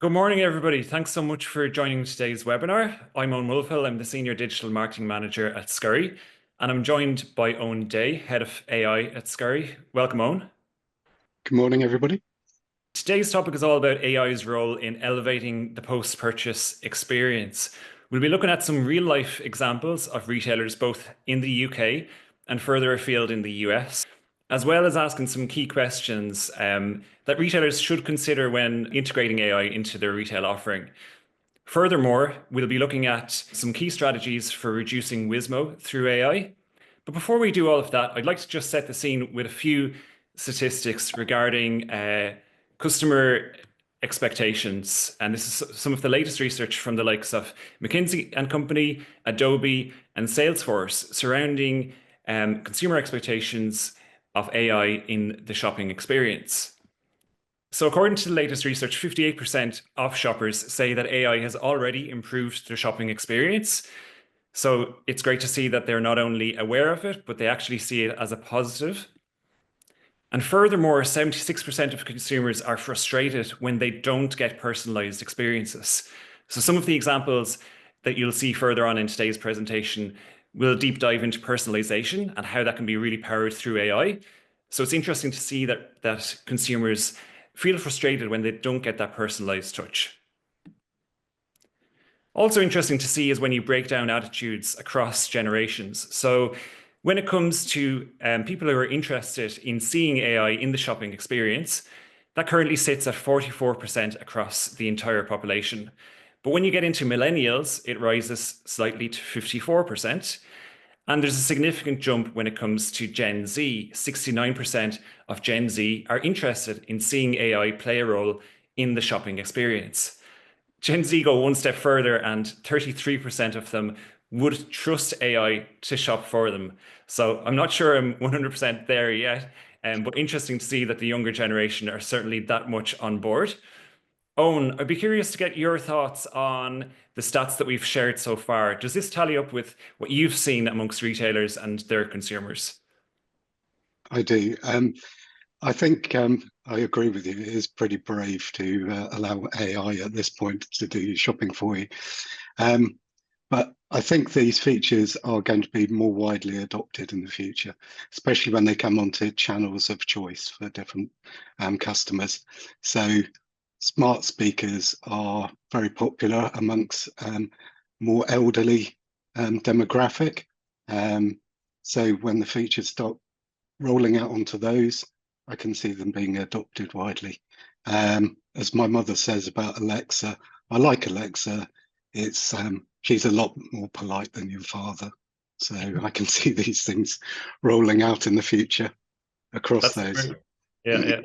Good morning, everybody. Thanks so much for joining today's webinar. I'm Owen Wolfhill. I'm the Senior Digital Marketing Manager at Scurry, and I'm joined by Owen Day, Head of AI at Scurry. Welcome, Owen. Good morning, everybody. Today's topic is all about AI's role in elevating the post-purchase experience. We'll be looking at some real-life examples of retailers both in the UK and further afield in the US, as well as asking some key questions that retailers should consider when integrating AI into their retail offering. Furthermore, we'll be looking at some key strategies for reducing WSMO through AI. But before we do all of that, I'd like to just set the scene with a few statistics regarding customer expectations. And this is some of the latest research from the likes of McKinsey and Company, Adobe, and Salesforce surrounding consumer expectations of AI in the shopping experience. So according to the latest research, 58% of shoppers say that AI has already improved their shopping experience. So it's great to see that they're not only aware of it, but they actually see it as a positive. And furthermore, 76% of consumers are frustrated when they don't get personalized experiences. So some of the examples that you'll see further on in today's presentation will deep dive into personalization and how that can be really powered through AI. So it's interesting to see that consumers feel frustrated when they don't get that personalized touch. Also interesting to see is when you break down attitudes across generations. So when it comes to people who are interested in seeing AI in the shopping experience, that currently sits at 44% across the entire population. But when you get into millennials, it rises slightly to 54%. And there's a significant jump when it comes to Gen Z. 69% of Gen Z are interested in seeing AI play a role in the shopping experience. Gen Z go one step further, and 33% of them would trust AI to shop for them. So I'm not sure I'm 100% there yet, but interesting to see that the younger generation are certainly that much on board. Owen, I'd be curious to get your thoughts on the stats that we've shared so far. Does this tally up with what you've seen amongst retailers and their consumers? I do. I think I agree with you. It is pretty brave to allow AI at this point to do shopping for you. But I think these features are going to be more widely adopted in the future, especially when they come onto channels of choice for different customers. So smart speakers are very popular amongst more elderly demographic. So when the features start rolling out onto those, I can see them being adopted widely. As my mother says about Alexa, I like Alexa. It's she's a lot more polite than your father. So I can see these things rolling out in the future across That's those. yeah.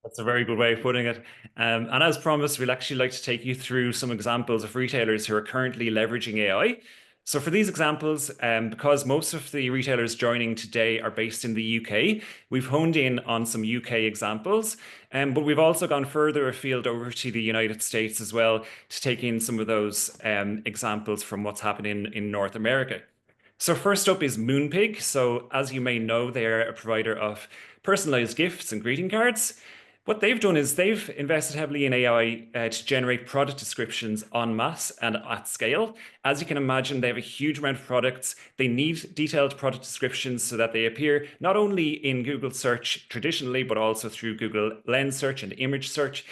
That's a very good way of putting it. And as promised, we'll actually like to take you through some examples of retailers who are currently leveraging AI. So for these examples, because most of the retailers joining today are based in the UK, we've honed in on some UK examples, but we've also gone further afield over to the United States as well to take in some of those examples from what's happening in North America. So first up is Moonpig. So as you may know, they are a provider of personalized gifts and greeting cards. What they've done is they've invested heavily in AI to generate product descriptions en masse and at scale. As you can imagine, they have a huge amount of products. They need detailed product descriptions so that they appear not only in Google search traditionally, but also through Google Lens search and image search.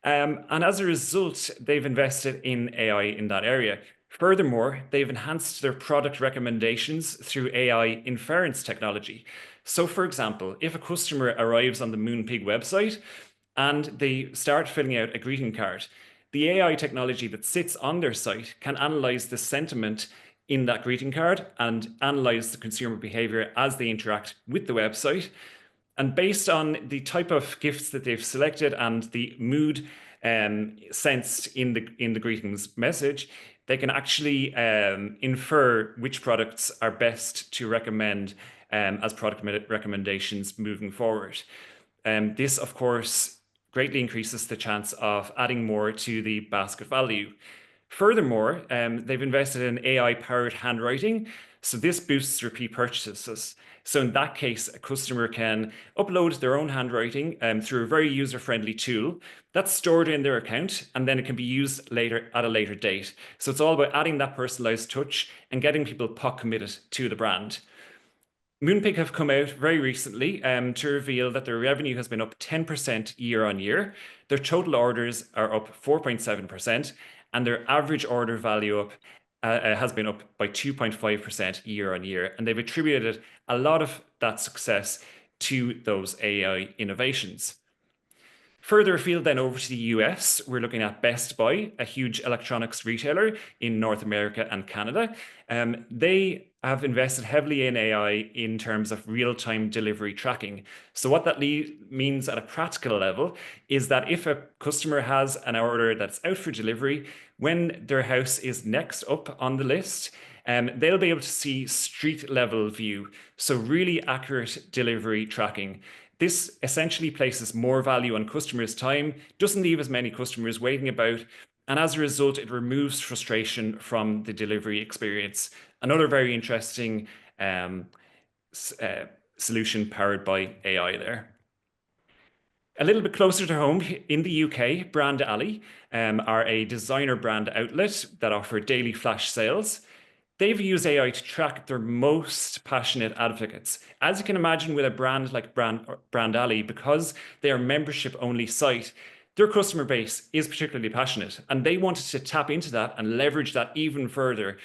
And as a result, they've invested in AI in that area. Furthermore, they've enhanced their product recommendations through AI inference technology. So for example, if a customer arrives on the Moonpig website and they start filling out a greeting card, the AI technology that sits on their site can analyze the sentiment in that greeting card and analyze the consumer behavior as they interact with the website. And based on the type of gifts that they've selected and the mood sensed in the greetings message, they can actually infer which products are best to recommend as product recommendations moving forward. This, of course, greatly increases the chance of adding more to the basket value. Furthermore, they've invested in AI-powered handwriting. So this boosts repeat purchases. So in that case, a customer can upload their own handwriting through a very user-friendly tool that's stored in their account, and then it can be used later at a later date. So it's all about adding that personalized touch and getting people POC committed to the brand. Moonpig have come out very recently to reveal that their revenue has been up 10% year on year. Their total orders are up 4.7%, and their average order value has been up by 2.5% year on year. And they've attributed a lot of that success to those AI innovations. Further afield then over to the US, we're looking at Best Buy, a huge electronics retailer in North America and Canada. They have invested heavily in AI in terms of real-time delivery tracking. So what that means at a practical level is that if a customer has an order that's out for delivery, when their house is next up on the list, they'll be able to see street level view. So really accurate delivery tracking. This essentially places more value on customers' time, doesn't leave as many customers waiting about, and as a result, it removes frustration from the delivery experience. Another very interesting solution powered by AI there. A little bit closer to home, in the UK, Brand Alley are a designer brand outlet that offer daily flash sales. They've used AI to track their most passionate advocates. As you can imagine with a brand like Brand Alley, because they are membership-only site, their customer base is particularly passionate, and they wanted to tap into that and leverage that even further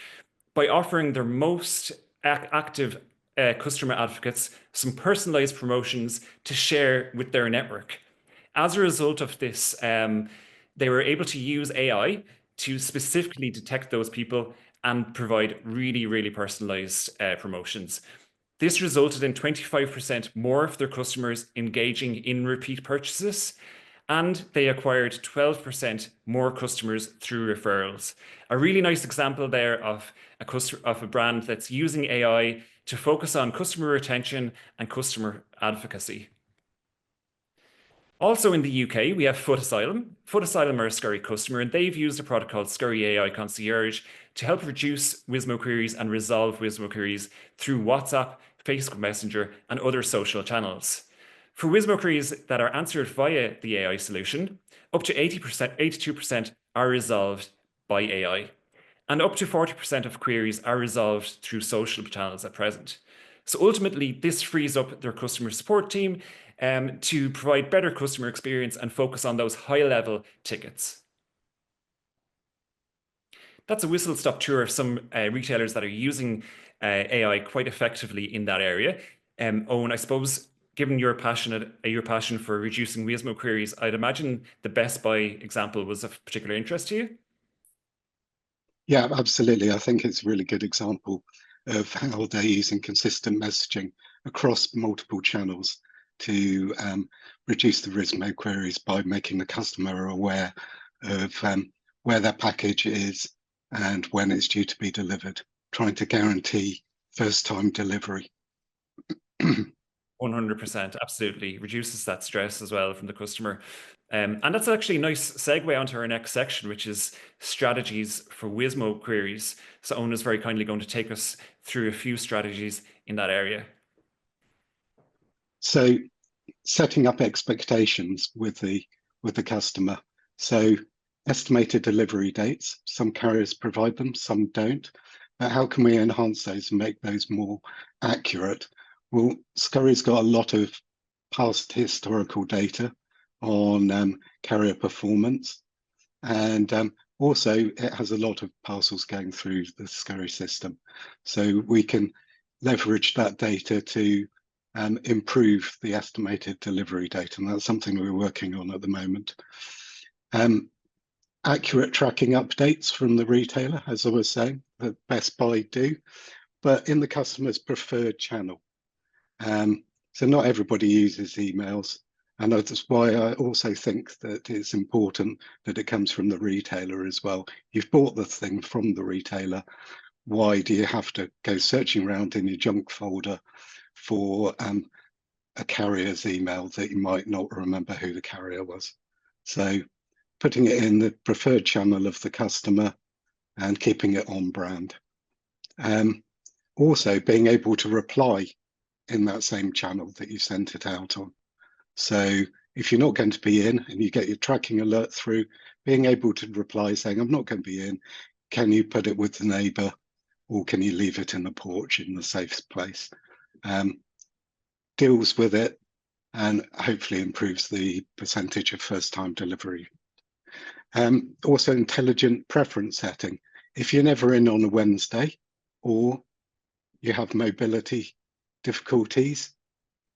by offering their most active customer advocates some personalized promotions to share with their network. As a result of this, they were able to use AI to specifically detect those people and provide really, really personalized promotions. This resulted in 25% more of their customers engaging in repeat purchases, and they acquired 12% more customers through referrals. A really nice example there of a brand that's using AI to focus on customer retention and customer advocacy. Also in the UK, we have Foot Asylum. Foot Asylum are a Scurry customer, and they've used a product called Scurry AI Concierge to help reduce Wizmo queries and resolve Wizmo queries through WhatsApp, Facebook Messenger, and other social channels. For Wizmo queries that are answered via the AI solution, up to 82% are resolved by AI, and up to 40% of queries are resolved through social channels at present. So ultimately, this frees up their customer support team to provide better customer experience and focus on those high-level tickets. That's a whistle-stop tour of some retailers that are using AI quite effectively in that area. Owen, I suppose, given your passion for reducing Wizmo queries, I'd imagine the Best Buy example was of particular interest to you. Yeah, absolutely. I think it's a really good example of how they're using consistent messaging across multiple channels to reduce the Wizmo queries by making the customer aware of where their package is and when it's due to be delivered, trying to guarantee first-time delivery. 100%, absolutely. Reduces that stress as well from the customer. And that's actually a nice segue onto our next section, which is strategies for Wizmo queries. So Owen is very kindly going to take us through a few strategies in that area. So setting up expectations with the customer. So estimated delivery dates, some carriers provide them, some don't. But how can we enhance those and make those more accurate? Well, Scurry's got a lot of past historical data on carrier performance, and also it has a lot of parcels going through the Scurry system. So we can leverage that data to improve the estimated delivery date, and that's something we're working on at the moment. Accurate tracking updates from the retailer, as I was saying, that Best Buy do, but in the customer's preferred channel. So not everybody uses emails, and that's why I also think that it's important that it comes from the retailer as well. You've bought the thing from the retailer. Why do you have to go searching around in your junk folder for a carrier's email that you might not remember who the carrier was? So putting it in the preferred channel of the customer and keeping it on brand. Also being able to reply in that same channel that you sent it out on. So if you're not going to be in and you get your tracking alert through, being able to reply saying, I'm not going to be in, can you put it with the neighbor, or can you leave it in the porch in the safe place? Deals with it and hopefully improves the percentage of first-time delivery. Also intelligent preference setting. If you're never in on a Wednesday, or you have mobility difficulties,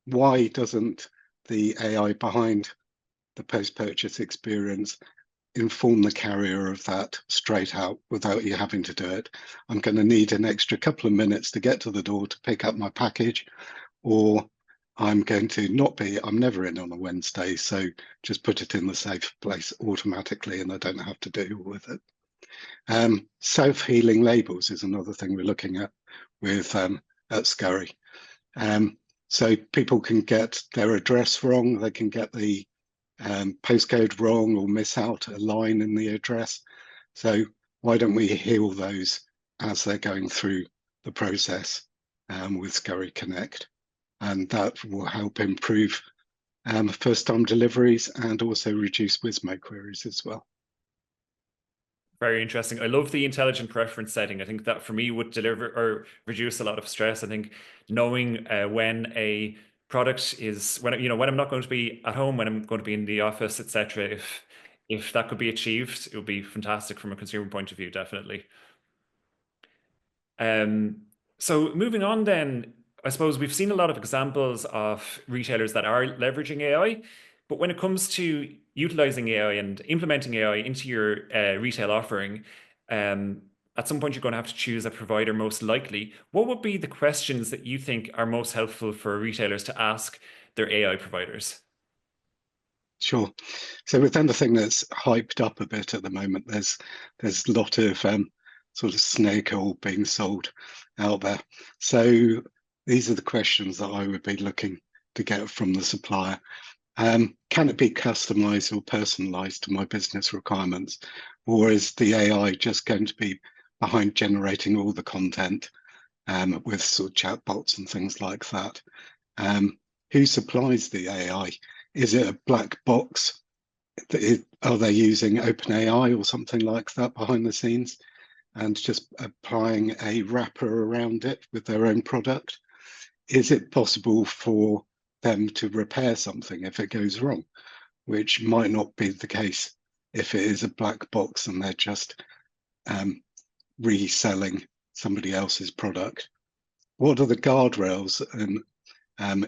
why doesn't the AI behind the post-purchase experience inform the carrier of that straight out without you having to do it? I'm going to need an extra couple of minutes to get to the door to pick up my package, or I'm going to not be, I'm never in on a Wednesday, so just put it in the safe place automatically and I don't have to deal with it. Self-healing labels is another thing we're looking at with at Scurry. So people can get their address wrong, they can get the postcode wrong or miss out a line in the address. So why don't we heal those as they're going through the process with Scurry Connect? And that will help improve first-time deliveries and also reduce WSMO queries as well. Very interesting. I love the intelligent preference setting. I think that for me would deliver or reduce a lot of stress. I think knowing when a product is, when when I'm not going to be at home, when I'm going to be in the office, etc. If that could be achieved, it would be fantastic from a consumer point of view, definitely. So moving on then, I suppose we've seen a lot of examples of retailers that are leveraging AI, but when it comes to utilizing AI and implementing AI into your retail offering, at some point you're going to have to choose a provider most likely. What would be the questions that you think are most helpful for retailers to ask their AI providers? Sure. So within the thing that's hyped up a bit at the moment, there's a lot of sort of snake oil being sold out there. So these are the questions that I would be looking to get from the supplier. Can it be customized or personalized to my business requirements? Or is the AI just going to be behind generating all the content with sort of chatbots and things like that? Who supplies the AI? Is it a black box? Are they using OpenAI or something like that behind the scenes and just applying a wrapper around it with their own product? Is it possible for them to repair something if it goes wrong, which might not be the case if it is a black box and they're just reselling somebody else's product? What are the guardrails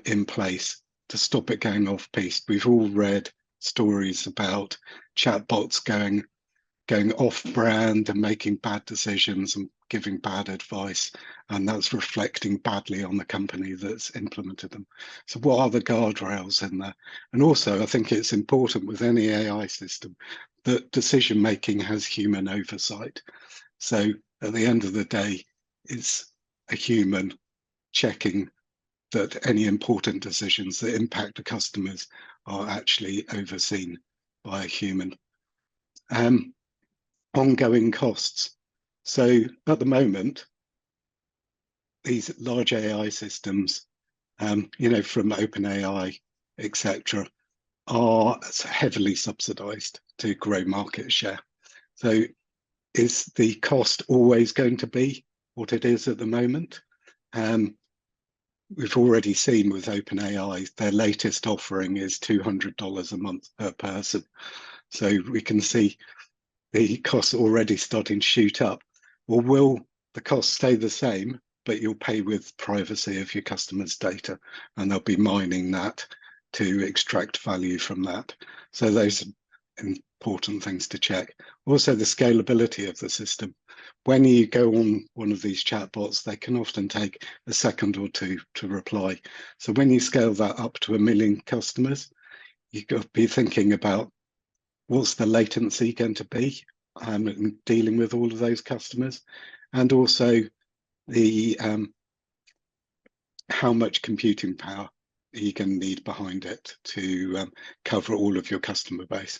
in place to stop it going off piste? We've all read stories about chatbots going off brand and making bad decisions and giving bad advice, and that's reflecting badly on the company that's implemented them. So what are the guardrails in there? And also I think it's important with any AI system that decision making has human oversight. So at the end of the day, it's a human checking that any important decisions that impact the customers are actually overseen by a human. Ongoing costs. So at the moment, these large AI systems, from OpenAI, etc., are heavily subsidized to grow market share. So is the cost always going to be what it is at the moment? We've already seen with OpenAI, their latest offering is $200 a month per person. So we can see the costs already starting to shoot up. Or will the costs stay the same, but you'll pay with privacy of your customers' data, and they'll be mining that to extract value from that? So those are important things to check. Also, the scalability of the system. When you go on one of these chatbots, they can often take a second or two to reply. So when you scale that up to 1 million customers, you've got to be thinking about what's the latency going to be dealing with all of those customers, and also the how much computing power are you going to need behind it to cover all of your customer base.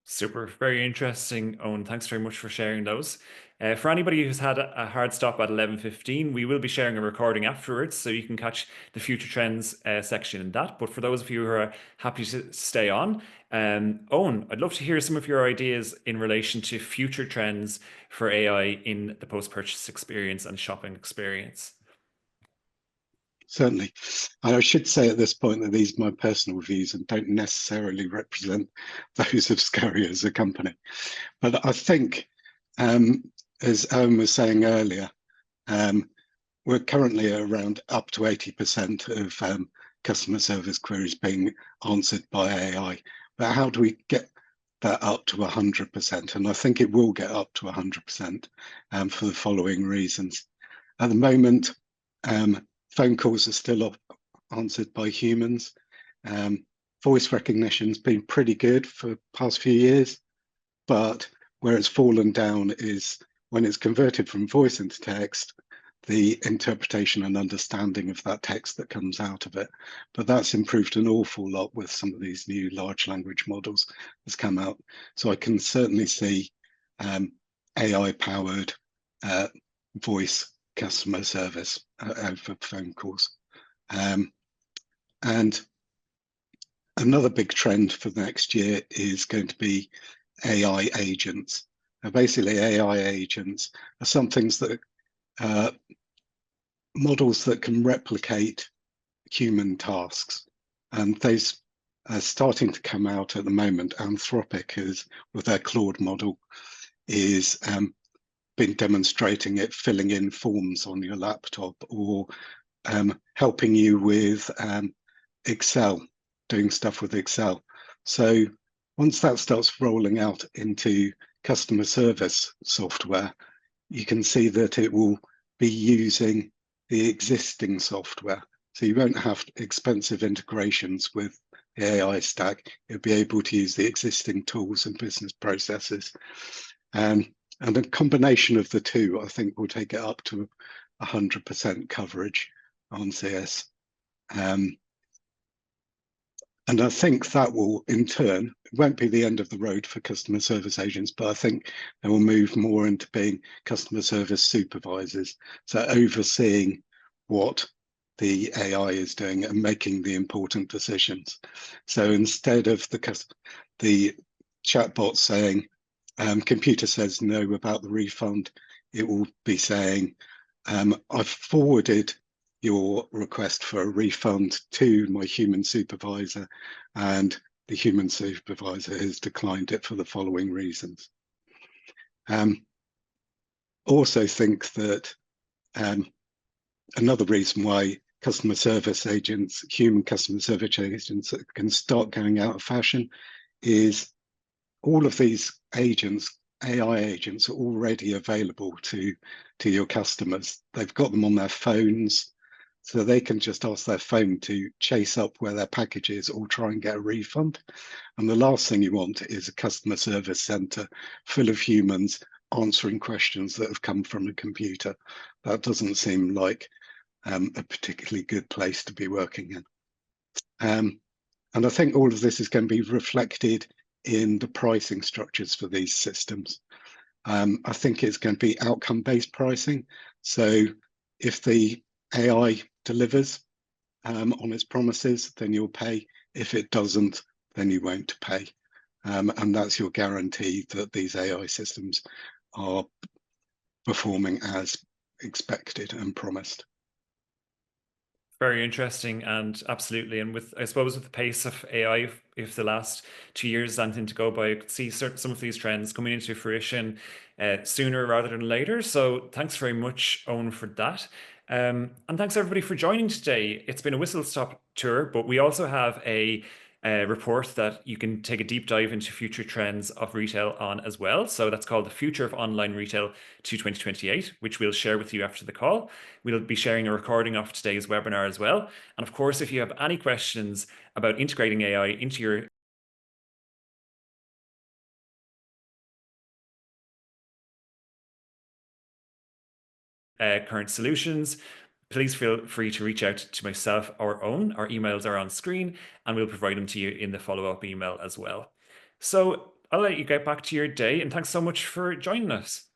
Super, very interesting, Owen. Thanks very much for sharing those. For anybody who's had a hard stop at 11:15, we will be sharing a recording afterwards, so you can catch the future trends section in that. But for those of you who are happy to stay on, Owen, I'd love to hear some of your ideas in relation to future trends for AI in the post-purchase experience and shopping experience. Certainly. And I should say at this point that these are my personal views and don't necessarily represent those of Scurry as a company. But I think, as Owen was saying earlier, we're currently around up to 80% of customer service queries being answered by AI. But how do we get that up to 100%? And I think it will get up to 100% for the following reasons. At the moment, phone calls are still answered by humans. Voice recognition's been pretty good for the past few years, but where it's fallen down is when it's converted from voice into text, the interpretation and understanding of that text that comes out of it. But that's improved an awful lot with some of these new large language models that's come out. So I can certainly see AI-powered voice customer service over phone calls. And another big trend for the next year is going to be AI agents. Now, basically, AI agents are some things that models that can replicate human tasks, and those are starting to come out at the moment. Anthropic is, with their Claude model, is been demonstrating it filling in forms on your laptop, or helping you with Excel, doing stuff with Excel. So once that starts rolling out into customer service software, you can see that it will be using the existing software. So you won't have expensive integrations with the AI stack. You'll be able to use the existing tools and business processes. And a combination of the two, I think, will take it up to 100% coverage on CS. And I think that will, in turn, it won't be the end of the road for customer service agents, but I think they will move more into being customer service supervisors, so overseeing what the AI is doing and making the important decisions. So instead of the chatbot saying, computer says no about the refund, it will be saying, I've forwarded your request for a refund to my human supervisor, and the human supervisor has declined it for the following reasons. Also think that another reason why customer service agents, human customer service agents, can start going out of fashion is all of these agents, AI agents, are already available to your customers. They've got them on their phones, so they can just ask their phone to chase up where their package is or try and get a refund. And the last thing you want is a customer service center full of humans answering questions that have come from a computer. That doesn't seem like a particularly good place to be working in. And I think all of this is going to be reflected in the pricing structures for these systems. I think it's going to be outcome-based pricing. So if the AI delivers on its promises, then you'll pay. If it doesn't, then you won't pay. And that's your guarantee that these AI systems are performing as expected and promised. Very interesting, and absolutely. And with, I suppose, with the pace of AI, if the last 2 years is anything to go by, I could see some of these trends coming into fruition sooner rather than later. So thanks very much, Owen, for that. And thanks everybody for joining today. It's been a whistle-stop tour, but we also have a report that you can take a deep dive into future trends of retail on as well. So that's called The Future of Online Retail to 2028, which we'll share with you after the call. We'll be sharing a recording of today's webinar as well. And of course, if you have any questions about integrating AI into your current solutions, please feel free to reach out to myself or Owen. Our emails are on screen, and we'll provide them to you in the follow-up email as well. So I'll let you get back to your day, and thanks so much for joining us.